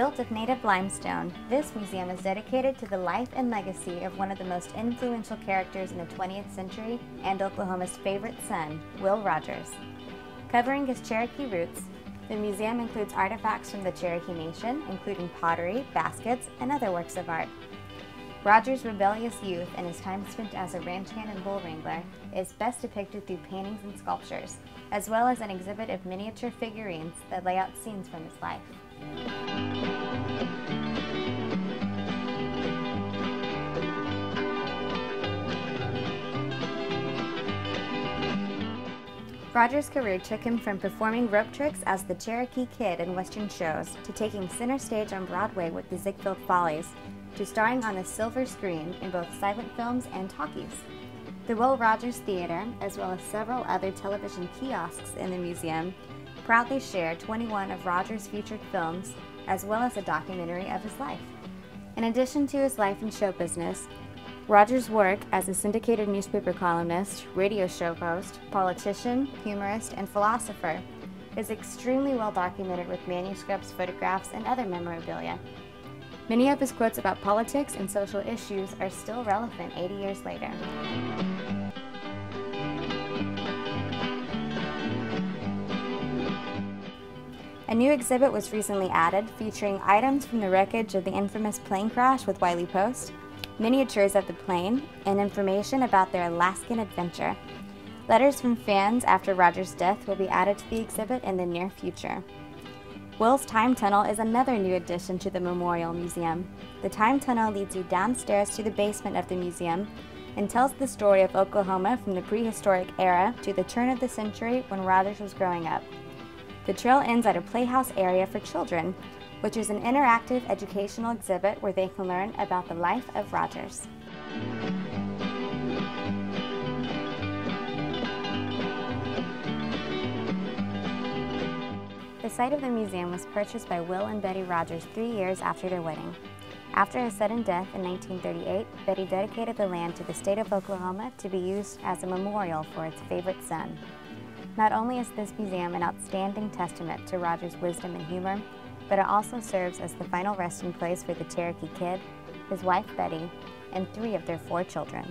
Built of native limestone, this museum is dedicated to the life and legacy of one of the most influential characters in the 20th century and Oklahoma's favorite son, Will Rogers. Covering his Cherokee roots, the museum includes artifacts from the Cherokee Nation, including pottery, baskets, and other works of art. Rogers' rebellious youth and his time spent as a ranch hand and bull wrangler is best depicted through paintings and sculptures, as well as an exhibit of miniature figurines that lay out scenes from his life. Rogers' career took him from performing rope tricks as the Cherokee Kid in Western shows to taking center stage on Broadway with the Ziegfeld Follies, to starring on the silver screen in both silent films and talkies. The Will Rogers Theater, as well as several other television kiosks in the museum, proudly share 21 of Rogers' featured films, as well as a documentary of his life. In addition to his life and show business, Rogers' work as a syndicated newspaper columnist, radio show host, politician, humorist, and philosopher is extremely well documented with manuscripts, photographs, and other memorabilia. Many of his quotes about politics and social issues are still relevant 80 years later. A new exhibit was recently added, featuring items from the wreckage of the infamous plane crash with Wiley Post, miniatures of the plane, and information about their Alaskan adventure. Letters from fans after Rogers' death will be added to the exhibit in the near future. Will's Time Tunnel is another new addition to the Memorial Museum. The Time Tunnel leads you downstairs to the basement of the museum and tells the story of Oklahoma from the prehistoric era to the turn of the century when Rogers was growing up. The trail ends at a playhouse area for children, which is an interactive educational exhibit where they can learn about the life of Rogers. The site of the museum was purchased by Will and Betty Rogers 3 years after their wedding. After his sudden death in 1938, Betty dedicated the land to the state of Oklahoma to be used as a memorial for its favorite son. Not only is this museum an outstanding testament to Rogers' wisdom and humor, but it also serves as the final resting place for the Cherokee Kid, his wife Betty, and 3 of their 4 children.